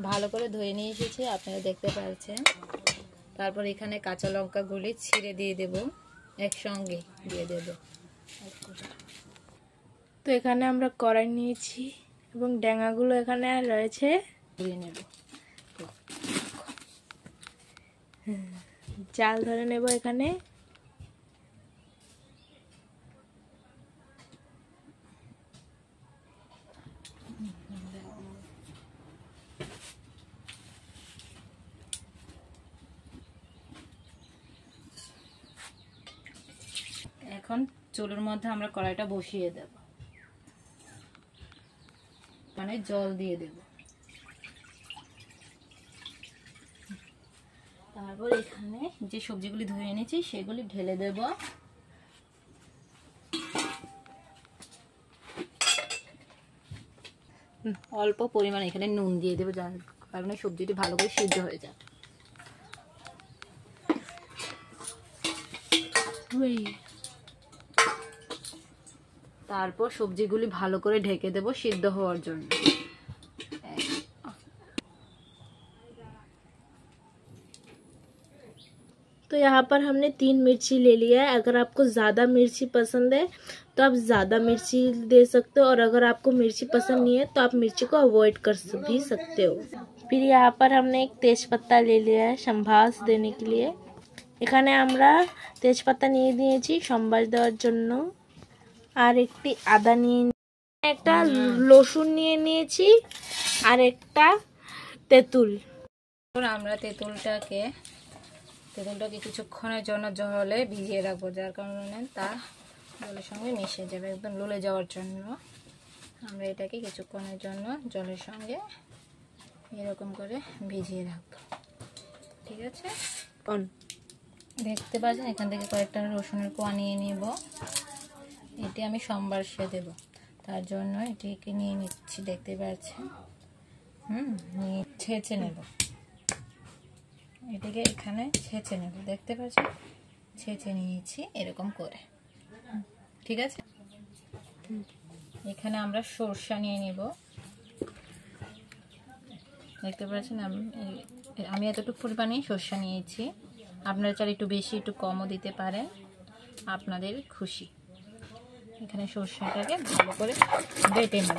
ভালো করে ধুয়ে নিয়ে এসেছি, আপনারা দেখতে পাচ্ছেন। তারপর এখানে কাঁচা লঙ্কাগুলি ছিঁড়ে দিয়ে দেব, একসঙ্গে দিয়ে দেব। তো এখানে আমরা কড়াই নিয়েছি এবং ড্যাঙাগুলো এখানে রয়েছে, ধুয়ে নেব। জাল ধরে নেব এখানে। এখন চুলের মধ্যে আমরা কড়াইটা বসিয়ে দেব, মানে জল দিয়ে দেব। তারপর এখানে যে সবজিগুলি ধুয়ে এনেছি সেগুলি ঢেলে দেব। অল্প পরিমাণে এখানে নুন দিয়ে দেবো, যার কারণে সবজিটি ভালো করে সিদ্ধ হয়ে যায়। তারপর সবজিগুলি ভালো করে ঢেকে দেব সিদ্ধ হওয়ার জন্য। तो यहाँ पर हमने 3 मिर्ची ले लिया है। अगर आपको ज़्यादा मिर्ची पसंद है तो आप ज़्यादा मिर्ची दे सकते हो, और अगर आपको मिर्ची पसंद नहीं है तो आप मिर्ची को अवॉइड कर भी सकते हो। फिर यहाँ पर हमने एक तेज़पत्ता ले लिया है संभास देने के लिए। এখানে আমরা তেজপাতা নিয়ে নিয়েছি সম্বাস দেওয়ার জন্য, আর একটি আদা নিয়ে, একটা রসুন নিয়ে নিয়েছি, আর একটা তেঁতুল। আমরা তেঁতুলটাকে কিছুক্ষণের জন্য জলে ভিজিয়ে রাখবো, যার কারণে তা জলের সঙ্গে মিশে যাবে, একদম লুলে যাওয়ার জন্য। আমরা এটাকে কিছুক্ষণের জন্য জলের সঙ্গে এরকম করে ভিজিয়ে রাখবো, ঠিক আছে। দেখতে পাচ্ছেন এখান থেকে কয়েকটা রসুনের কোয়া নিয়ে নেব। এটি আমি সম্বাসে দেব, তার জন্য এটিকে নিয়ে নিচ্ছি, দেখতে পাচ্ছেন। নিয়ে ছেঁচে নেব, এটিকে এখানে ছেঁচে নেব, দেখতে পাচ্ছেন। ছেঁচে নিয়েছি এরকম করে, ঠিক আছে। এখানে আমরা সরষা নিয়ে নেব, দেখতে পাচ্ছেন। আমি এতটুকু পরিমাণে সরষা নিয়েছি, আপনারা চাইলে একটু বেশি একটু কমও দিতে পারেন, আপনাদের খুশি। এখানে সরষাটাকে ভালো করে বেটে নেব।